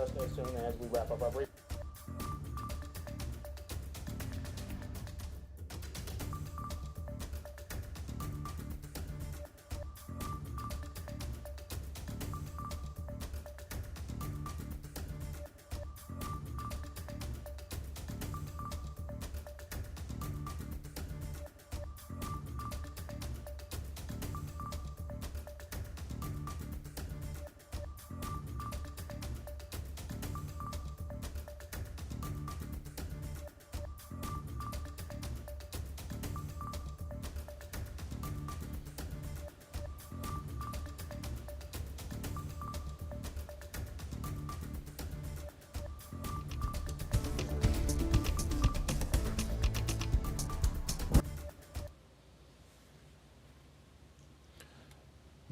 Just as soon as we wrap up our brief.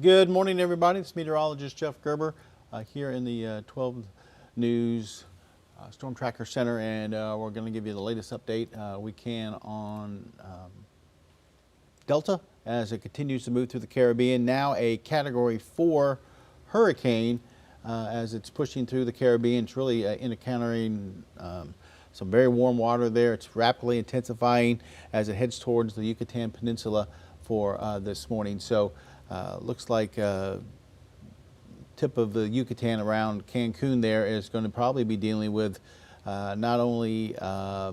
Good morning, everybody. It's Meteorologist Jeff Gerber here in the 12 News Storm Tracker Center, and we're going to give you the latest update we can on Delta as it continues to move through the Caribbean. Now a Category 4 hurricane as it's pushing through the Caribbean. It's really encountering some very warm water there. It's rapidly intensifying as it heads towards the Yucatan Peninsula for this morning. So looks like tip of the Yucatan around Cancun there is going to probably be dealing with not only a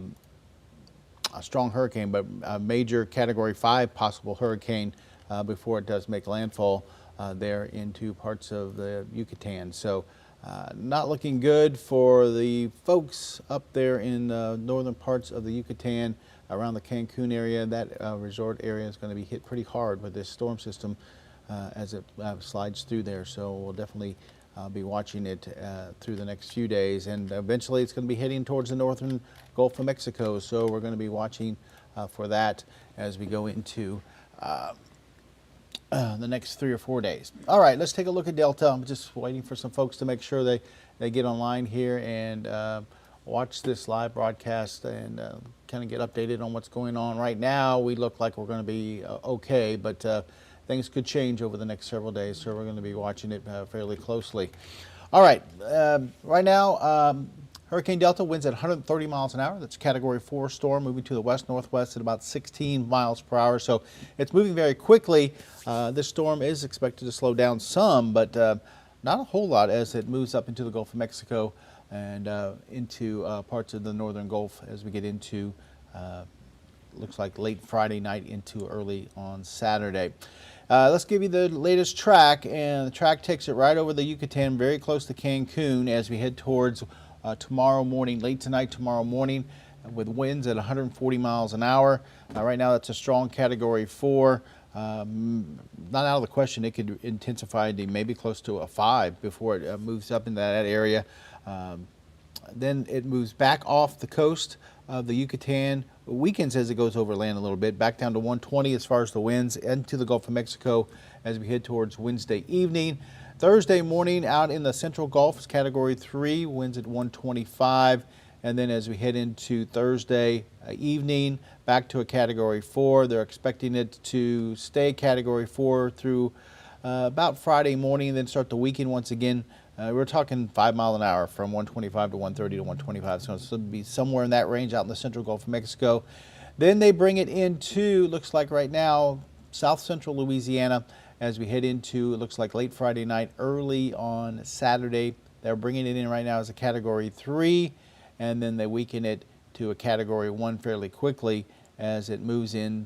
strong hurricane, but a major Category 5 possible hurricane before it does make landfall there into parts of the Yucatan. So not looking good for the folks up there in northern parts of the Yucatan around the Cancun area. That resort area is going to be hit pretty hard with this storm system as it slides through there. So we'll definitely be watching it through the next few days, and eventually it's going to be heading towards the northern Gulf of Mexico. So we're going to be watching for that as we go into the next 3 or 4 days. All right, let's take a look at Delta. I'm just waiting for some folks to make sure they get online here and watch this live broadcast and kind of get updated on what's going on. Right now, we look like we're going to be okay, but things could change over the next several days, so we're going to be watching it fairly closely. All right, right now, Hurricane Delta winds at 130 miles an hour. That's a Category 4 storm moving to the west-northwest at about 16 miles per hour. So it's moving very quickly. This storm is expected to slow down some, but not a whole lot as it moves up into the Gulf of Mexico and into parts of the northern Gulf as we get into looks like late Friday night into early on Saturday. Let's give you the latest track, and the track takes it right over the Yucatan, very close to Cancun as we head towards tomorrow morning, late tonight, tomorrow morning, with winds at 140 miles an hour. Right now that's a strong Category 4. Not out of the question, it could intensify to maybe close to a 5 before it moves up into that area. Then it moves back off the coast of the Yucatan, weakens as it goes over land a little bit, back down to 120 as far as the winds, into the Gulf of Mexico as we head towards Wednesday evening. Thursday morning out in the central Gulf is Category 3, winds at 125. And then as we head into Thursday evening, back to a Category 4. They're expecting it to stay Category 4 through about Friday morning and then start to weaken once again. We're talking 5 miles an hour from 125 to 130 to 125. So it's going to be somewhere in that range out in the central Gulf of Mexico. Then they bring it into, looks like right now, south central Louisiana as we head into, it looks like late Friday night, early on Saturday. They're bringing it in right now as a Category 3, and then they weaken it to a Category 1 fairly quickly as it moves in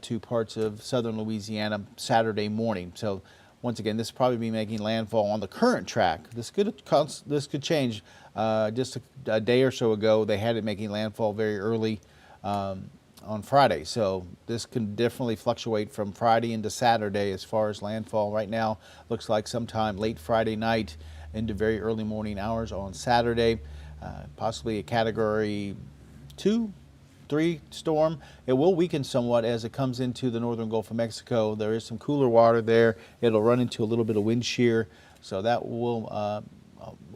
to parts of southern Louisiana Saturday morning. So once again, this will probably be making landfall on the current track. This could change. Just a day or so ago, they had it making landfall very early on Friday. So this can definitely fluctuate from Friday into Saturday as far as landfall. Right now, looks like sometime late Friday night into very early morning hours on Saturday. Possibly a Category 2, 3 storm. It will weaken somewhat as it comes into the northern Gulf of Mexico. There is some cooler water there. It'll run into a little bit of wind shear, so that will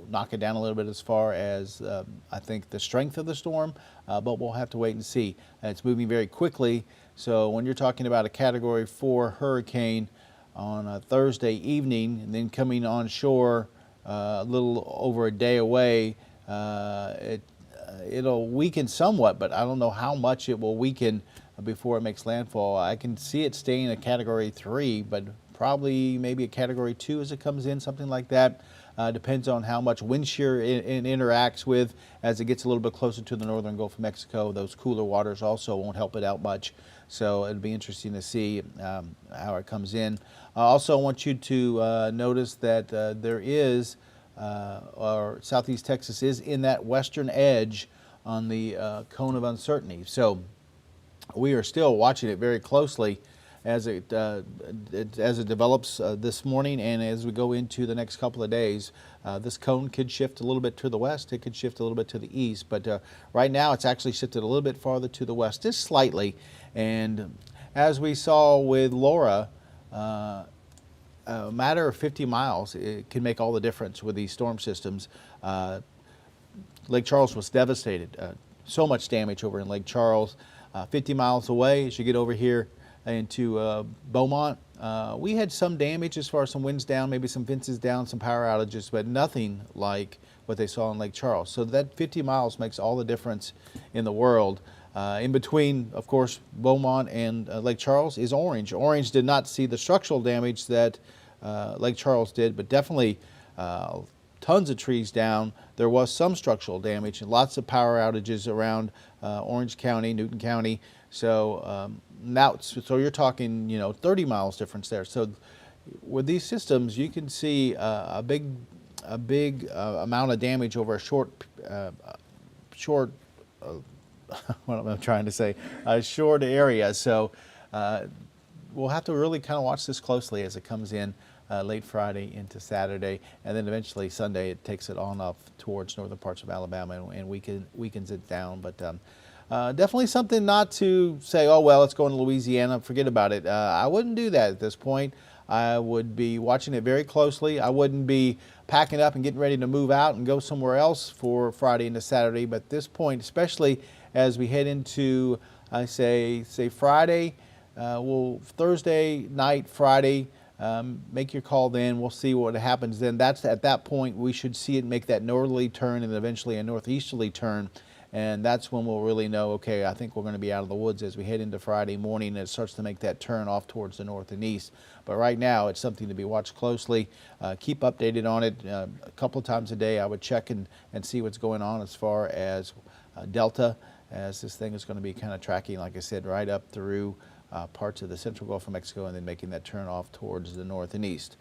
knock it down a little bit as far as I think the strength of the storm, but we'll have to wait and see. It's moving very quickly, so when you're talking about a Category 4 hurricane on a Thursday evening and then coming on shore a little over a day away. It'll weaken somewhat, but I don't know how much it will weaken before it makes landfall. I can see it staying a Category 3, but probably maybe a Category 2 as it comes in, something like that. Depends on how much wind shear it interacts with as it gets a little bit closer to the northern Gulf of Mexico. Those cooler waters also won't help it out much. So it'll be interesting to see how it comes in. I also want you to notice that there is, or Southeast Texas is in that western edge on the cone of uncertainty. So we are still watching it very closely as it develops this morning, and as we go into the next couple of days. This cone could shift a little bit to the west, it could shift a little bit to the east, but right now it's actually shifted a little bit farther to the west, just slightly. And as we saw with Laura, a matter of 50 miles, it can make all the difference with these storm systems. Lake Charles was devastated. So much damage over in Lake Charles. 50 miles away, as you get over here into Beaumont, we had some damage as far as some winds down, maybe some fences down, some power outages, but nothing like what they saw in Lake Charles. So that 50 miles makes all the difference in the world. In between, of course, Beaumont and Lake Charles is Orange. Orange did not see the structural damage that Lake Charles did, but definitely tons of trees down. There was some structural damage and lots of power outages around Orange County, Newton County. So now, so you're talking, 30 miles difference there. So with these systems, you can see a big amount of damage over a short what am I trying to say? A short area. So we'll have to really kind of watch this closely as it comes in late Friday into Saturday, and then eventually Sunday it takes it on up towards northern parts of Alabama and weakens it down. But definitely something not to say, oh, well, it's going to Louisiana, forget about it. I wouldn't do that at this point. I would be watching it very closely. I wouldn't be packing up and getting ready to move out and go somewhere else for Friday into Saturday. But at this point, especially as we head into, I say Friday, Thursday night, Friday, make your call then. We'll see what happens then. That's at that point we should see it make that northerly turn and eventually a northeasterly turn. And that's when we'll really know, okay, I think we're going to be out of the woods as we head into Friday morning and it starts to make that turn off towards the north and east. But right now, it's something to be watched closely. Keep updated on it. A couple of times a day, I would check and see what's going on as far as Delta, as this thing is going to be kind of tracking, like I said, right up through parts of the central Gulf of Mexico and then making that turn off towards the north and east.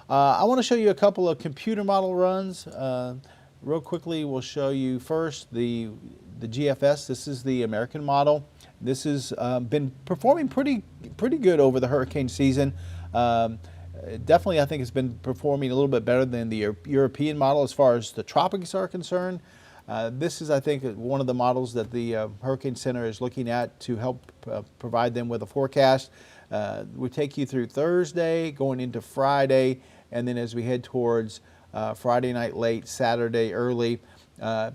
I want to show you a couple of computer model runs. Real quickly, we'll show you first the GFS. This is the American model. This has been performing pretty good over the hurricane season. Definitely, I think it's been performing a little bit better than the European model as far as the tropics are concerned. This is, I think, one of the models that the Hurricane Center is looking at to help provide them with a forecast. We take you through Thursday, going into Friday, and then as we head towards Friday night late, Saturday early,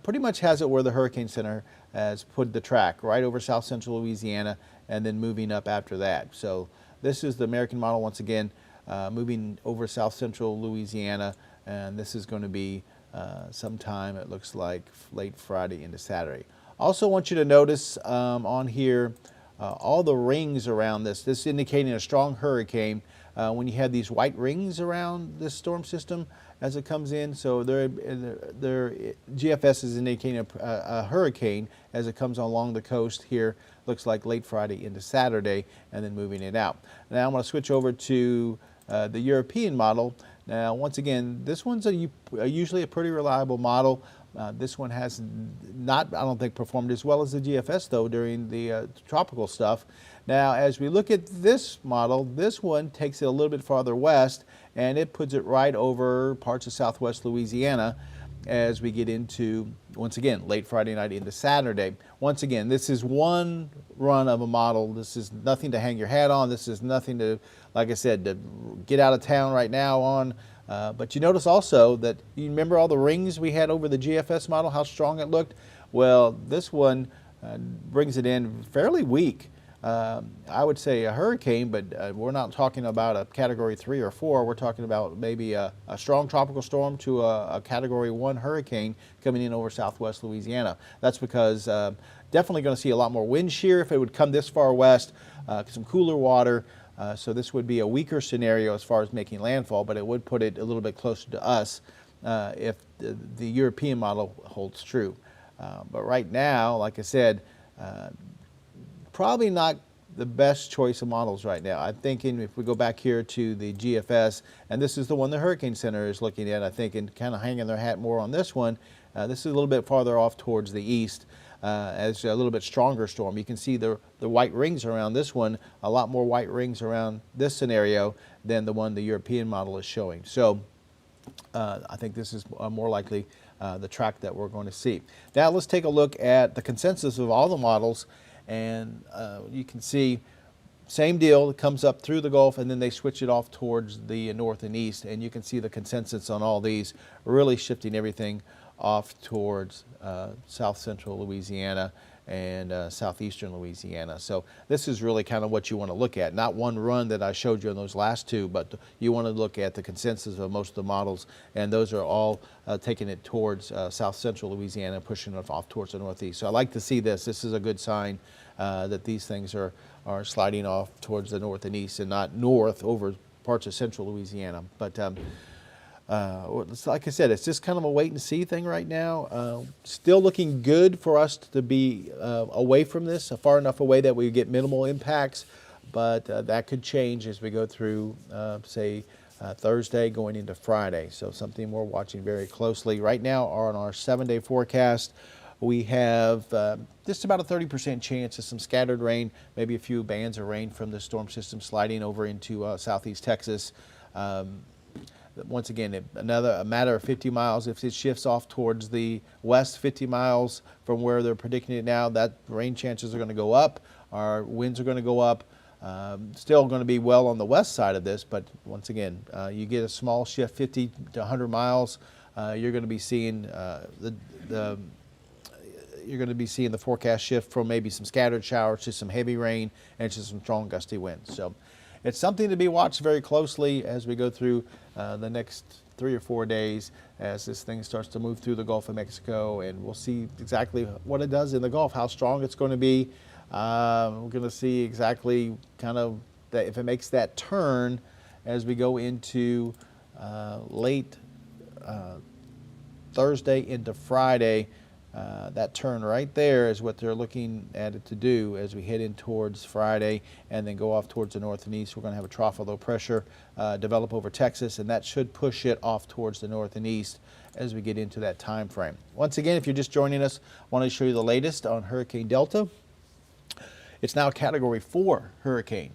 pretty much has it where the Hurricane Center has put the track, right over south central Louisiana, and then moving up after that. So this is the American model once again, moving over south central Louisiana, and this is going to be sometime, it looks like, late Friday into Saturday. Also want you to notice on here all the rings around this indicating a strong hurricane. When you have these white rings around this storm system as it comes in, so their GFS is indicating a hurricane as it comes along the coast here. Looks like late Friday into Saturday, and then moving it out. Now I'm going to switch over to the European model. Now, once again, this one's usually a pretty reliable model. This one has not, I don't think, performed as well as the GFS, though, during the tropical stuff. Now, as we look at this model, this one takes it a little bit farther west, and it puts it right over parts of southwest Louisiana as we get into, once again, late Friday night into Saturday. Once again, this is one run of a model. This is nothing to hang your hat on. This is nothing to, like I said, to get out of town right now on. But you notice also that, you remember all the rings we had over the GFS model, how strong it looked? Well, this one brings it in fairly weak. I would say a hurricane, but we're not talking about a Category 3 or 4. We're talking about maybe a strong tropical storm to a Category 1 hurricane coming in over southwest Louisiana. That's because definitely going to see a lot more wind shear if it would come this far west, some cooler water. So this would be a weaker scenario as far as making landfall, but it would put it a little bit closer to us if the European model holds true. But right now, like I said, probably not the best choice of models right now. I'm thinking if we go back here to the GFS, and this is the one the Hurricane Center is looking at, I think, and kind of hanging their hat more on this one. This is a little bit farther off towards the east as a little bit stronger storm. You can see the white rings around this one, a lot more white rings around this scenario than the one the European model is showing. So I think this is more likely the track that we're going to see. Now let's take a look at the consensus of all the models. And you can see same deal, it comes up through the Gulf and then they switch it off towards the north and east, and you can see the consensus on all these really shifting everything off towards south central Louisiana and southeastern Louisiana. So this is really kind of what you want to look at, not one run that I showed you on those last two, but you want to look at the consensus of most of the models, and those are all taking it towards south central Louisiana, pushing it off towards the northeast. So I like to see this. This is a good sign that these things are sliding off towards the north and east and not north over parts of central Louisiana. But like I said, it's just kind of a wait and see thing right now. Still looking good for us to be away from this, far enough away that we get minimal impacts, but that could change as we go through, say, Thursday going into Friday. So something we're watching very closely. Right now on our 7-day forecast, we have just about a 30% chance of some scattered rain, maybe a few bands of rain from the storm system sliding over into southeast Texas. Once again, a matter of 50 miles. If it shifts off towards the west 50 miles from where they're predicting it now, that rain chances are going to go up. Our winds are going to go up. Still going to be well on the west side of this, but once again, you get a small shift, 50 to 100 miles. You're going to be seeing the forecast shift from maybe some scattered showers to some heavy rain and to some strong gusty winds. So it's something to be watched very closely as we go through the next 3 or 4 days as this thing starts to move through the Gulf of Mexico, and we'll see exactly what it does in the Gulf, how strong it's going to be. We're going to see exactly kind of that if it makes that turn as we go into late Thursday into Friday. That turn right there is what they're looking at it to do as we head in towards Friday and then go off towards the north and east. We're going to have a trough of low pressure develop over Texas, and that should push it off towards the north and east as we get into that time frame. Once again, if you're just joining us, I want to show you the latest on Hurricane Delta. It's now a Category 4 hurricane.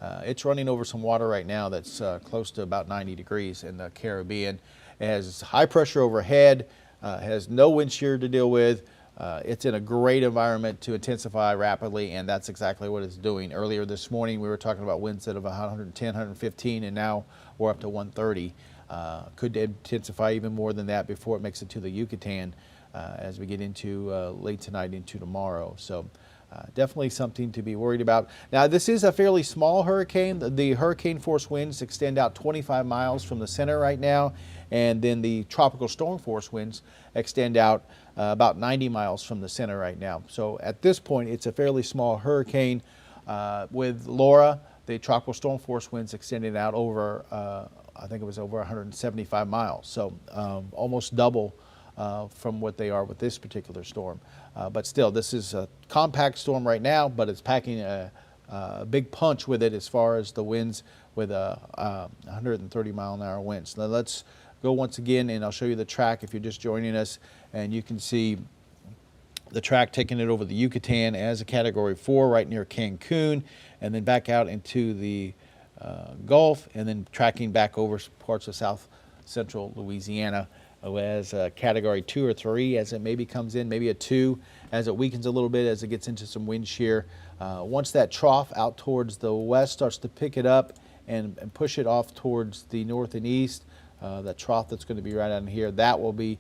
It's running over some water right now that's close to about 90 degrees in the Caribbean. It has high pressure overhead. Has no wind shear to deal with. It's in a great environment to intensify rapidly, and that's exactly what it's doing. Earlier this morning, we were talking about winds at about 110, 115, and now we're up to 130. Could intensify even more than that before it makes it to the Yucatan as we get into late tonight into tomorrow. So definitely something to be worried about. Now, this is a fairly small hurricane. The hurricane force winds extend out 25 miles from the center right now, and then the tropical storm force winds extend out about 90 miles from the center right now. So at this point, it's a fairly small hurricane. With Laura, the tropical storm force winds extending out over, I think it was over 175 miles. So almost double from what they are with this particular storm. But still, this is a compact storm right now, but it's packing a big punch with it as far as the winds with a 130 mile an hour winds. Now let's go once again, and I'll show you the track if you're just joining us, and you can see the track taking it over the Yucatan as a Category 4 right near Cancun, and then back out into the Gulf, and then tracking back over parts of south central Louisiana as a Category 2 or 3 as it maybe comes in, maybe a 2 as it weakens a little bit as it gets into some wind shear. Once that trough out towards the west starts to pick it up and push it off towards the north and east, that trough that's going to be right on here, that will be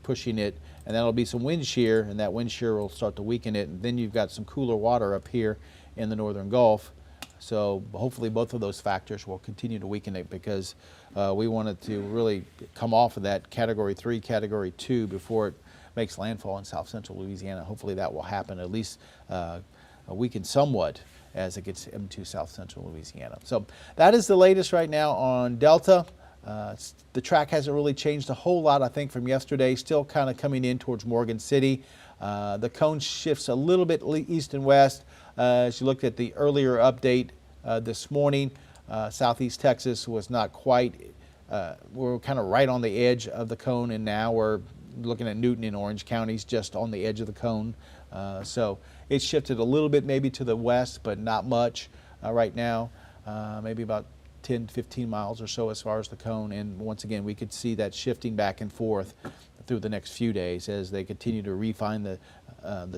pushing it, and that'll be some wind shear, and that wind shear will start to weaken it, and then you've got some cooler water up here in the northern Gulf. So hopefully both of those factors will continue to weaken it, because we want it to really come off of that Category 3, Category 2 before it makes landfall in south central Louisiana. Hopefully that will happen, at least weaken somewhat as it gets into south central Louisiana. So that is the latest right now on Delta. The track hasn't really changed a whole lot, I think, from yesterday. Still kind of coming in towards Morgan City. The cone shifts a little bit east and west. As you looked at the earlier update this morning, southeast Texas was not quite, we're kind of right on the edge of the cone, and now we're looking at Newton and Orange counties just on the edge of the cone. So it shifted a little bit maybe to the west, but not much right now, maybe about 10, 15 miles or so as far as the cone. And once again, we could see that shifting back and forth through the next few days as they continue to refine the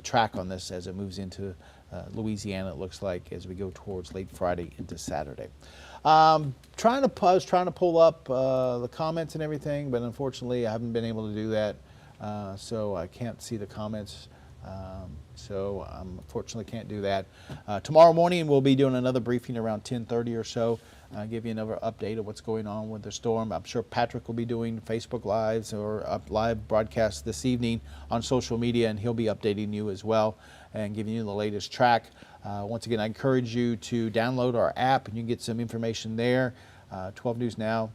track on this as it moves into Louisiana, it looks like, as we go towards late Friday into Saturday. I was trying to pull up the comments and everything, but unfortunately I haven't been able to do that, so I can't see the comments. So I unfortunately can't do that. Tomorrow morning we'll be doing another briefing around 10:30 or so. Give you another update of what's going on with the storm. I'm sure Patrick will be doing Facebook Lives or live broadcasts this evening on social media, and he'll be updating you as well and giving you the latest track. Once again, I encourage you to download our app, and you can get some information there, 12 News Now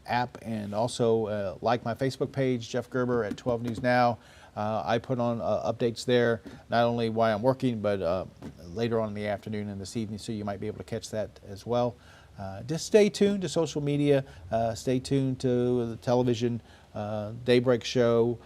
app, and also like my Facebook page, Jeff Gerber at 12 News Now. I put on updates there, not only while I'm working, but later on in the afternoon and this evening, so you might be able to catch that as well. Just stay tuned to social media, stay tuned to the television daybreak show,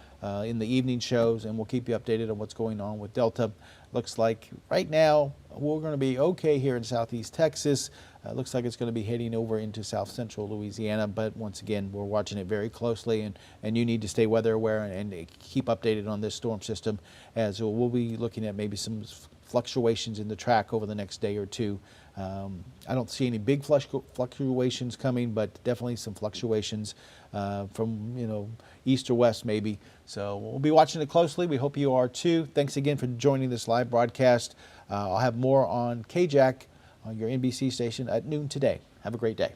in the evening shows, and we'll keep you updated on what's going on with Delta. Looks like right now we're going to be okay here in southeast Texas. Looks like it's going to be heading over into south central Louisiana, but once again, we're watching it very closely, and you need to stay weather aware and keep updated on this storm system, as we'll be looking at maybe some fluctuations in the track over the next day or two. I don't see any big fluctuations coming, but definitely some fluctuations from east or west maybe. So we'll be watching it closely. We hope you are too. Thanks again for joining this live broadcast. I'll have more on KJAC on your NBC station at noon today. Have a great day.